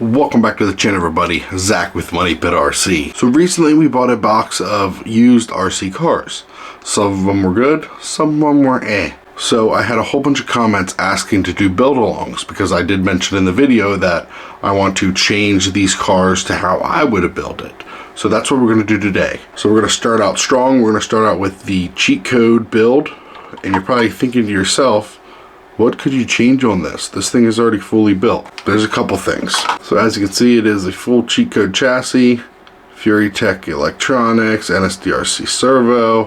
Welcome back to the channel, everybody. Zach with Money Pit RC. So recently we bought a box of used RC cars. Some of them were good, some of them were eh. So I had a whole bunch of comments asking to do build-alongs because I did mention in the video that I want to change these cars to how I would have built it. So that's what we're going to do today. So we're going to start out strong. We're going to start out with the cheat code build. And you're probably thinking to yourself, what could you change on this? This thing is already fully built. There's a couple things. So as you can see, it is a full cheat code chassis, FuriTech electronics, NSDRC servo,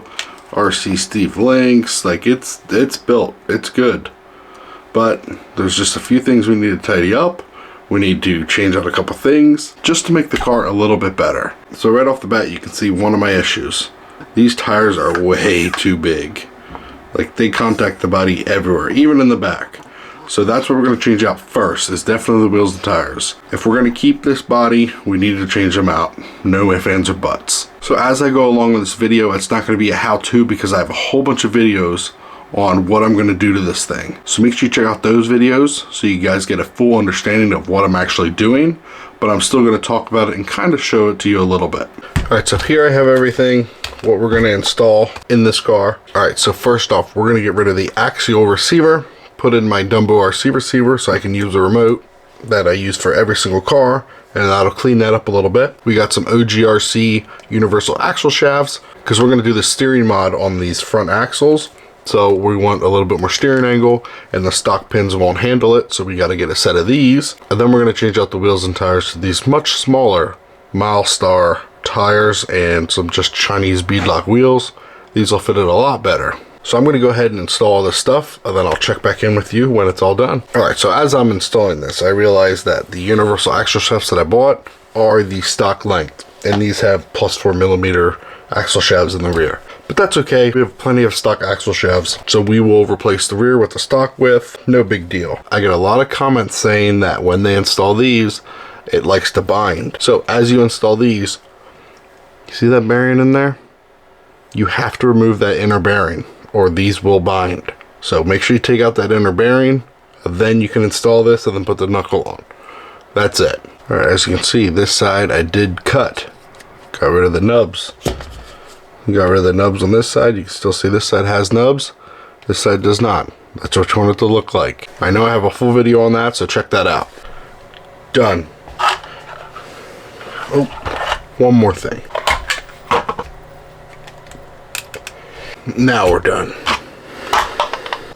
RC Steve links. Like it's built. It's good. But there's just a few things we need to tidy up. We need to change out a couple things just to make the car a little bit better. So right off the bat, you can see one of my issues. These tires are way too big. Like they contact the body everywhere, even in the back. So that's what we're going to change out first, is definitely the wheels and tires. If we're going to keep this body, we need to change them out. No ifs, ands, or buts. So as I go along with this video, it's not going to be a how-to because I have a whole bunch of videos on what I'm going to do to this thing. So make sure you check out those videos so you guys get a full understanding of what I'm actually doing. But I'm still going to talk about it and kind of show it to you a little bit. Alright, so here I have everything, what we're going to install in this car. Alright, so first off, we're going to get rid of the axial receiver, put in my Dumbo RC receiver so I can use the remote that I use for every single car, and that'll clean that up a little bit. We got some OGRC universal axle shafts because we're going to do the steering mod on these front axles. So we want a little bit more steering angle, and the stock pins won't handle it, so we got to get a set of these. And then we're going to change out the wheels and tires to these much smaller Milestar tires and some just Chinese beadlock wheels. These will fit it a lot better. So I'm going to go ahead and install all this stuff, and then I'll check back in with you when it's all done. Alright, so as I'm installing this, I realized that the universal axle shafts that I bought are the stock length, and these have +4mm axle shafts in the rear. But that's okay, we have plenty of stock axle shafts, so we will replace the rear with the stock width, no big deal. I get a lot of comments saying that when they install these, it likes to bind. So as you install these, you see that bearing in there? You have to remove that inner bearing, or these will bind. So make sure you take out that inner bearing, then you can install this and then put the knuckle on. That's it. Alright, as you can see, this side I did cut. Got rid of the nubs. Got rid of the nubs on this side. You can still see this side has nubs. This side does not. That's what you want it to look like. I know I have a full video on that, so check that out. Done. Oh, one more thing. Now we're done.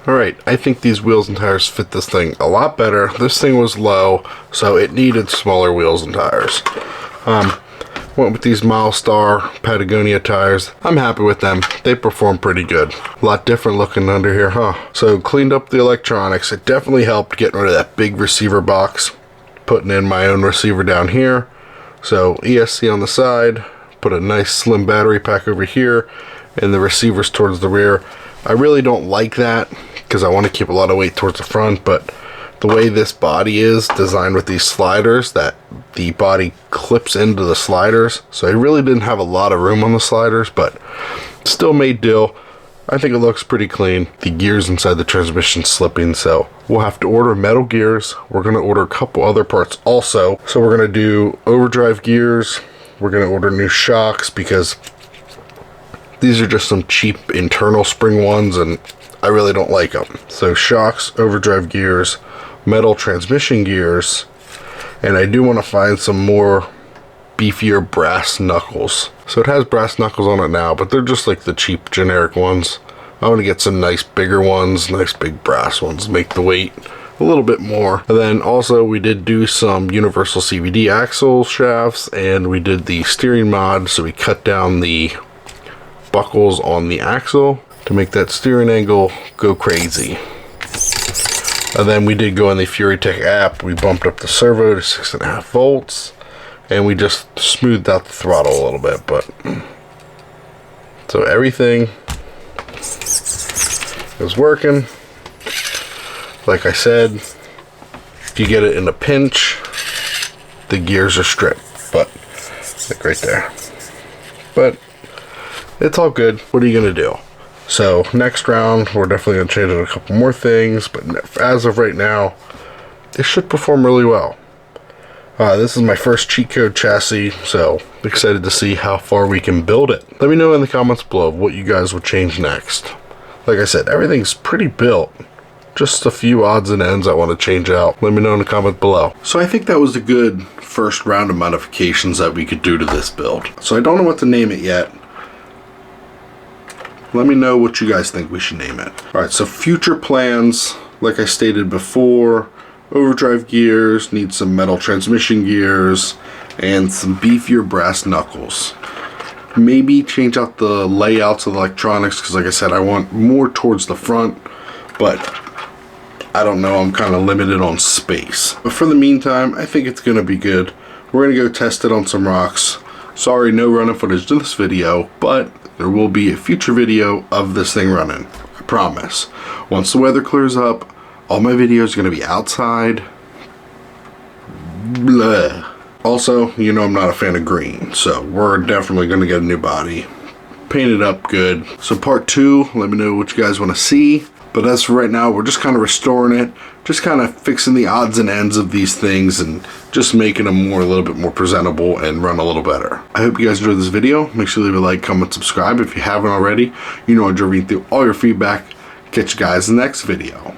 Alright, I think these wheels and tires fit this thing a lot better. This thing was low, so it needed smaller wheels and tires. Went with these Milestar Patagonia tires. I'm happy with them. They perform pretty good. A lot different looking under here, huh? So cleaned up the electronics. It definitely helped getting rid of that big receiver box. Putting in my own receiver down here. So ESC on the side. Put a nice slim battery pack over here. And the receivers towards the rear. I really don't like that because I want to keep a lot of weight towards the front, but the way this body is designed with these sliders, that the body clips into the sliders, so I really didn't have a lot of room on the sliders, but still made do. I think it looks pretty clean. The gears inside the transmission slipping, so we'll have to order metal gears. We're going to order a couple other parts also. So we're going to do overdrive gears. We're going to order new shocks because these are just some cheap internal spring ones and I really don't like them. So shocks, overdrive gears, metal transmission gears, and I do want to find some more beefier brass knuckles. So it has brass knuckles on it now, but they're just like the cheap generic ones. I want to get some nice bigger ones, nice big brass ones, make the weight a little bit more. And then also we did do some universal CVD axle shafts, and we did the steering mod, so we cut down the buckles on the axle to make that steering angle go crazy. And then we did go in the FuriTech app. We bumped up the servo to 6.5 volts, and we just smoothed out the throttle a little bit. But so everything is working. Like I said, if you get it in a pinch, the gears are stripped. But like right there. But it's all good. What are you gonna do? So next round, we're definitely going to change a couple more things, but as of right now, it should perform really well. This is my first cheat code chassis, so excited to see how far we can build it. Let me know in the comments below what you guys would change next. Like I said, everything's pretty built. Just a few odds and ends I want to change out. Let me know in the comment below. So I think that was a good first round of modifications that we could do to this build. So I don't know what to name it yet. Let me know what you guys think we should name it. Alright, so future plans, like I stated before, overdrive gears, need some metal transmission gears, and some beefier brass knuckles. Maybe change out the layouts of the electronics, because like I said, I want more towards the front, but I don't know, I'm kind of limited on space. But for the meantime, I think it's going to be good. We're going to go test it on some rocks. Sorry, no running footage to this video, but there will be a future video of this thing running. I promise. Once the weather clears up, all my videos are going to be outside. Blah. Also, you know I'm not a fan of green, so we're definitely going to get a new body. Paint it up good. So part 2, let me know what you guys want to see. But as for right now, we're just kind of restoring it, just kind of fixing the odds and ends of these things and just making them a little bit more presentable and run a little better. I hope you guys enjoyed this video. Make sure to leave a like, comment, subscribe if you haven't already. You know I enjoy reading through all your feedback. Catch you guys in the next video.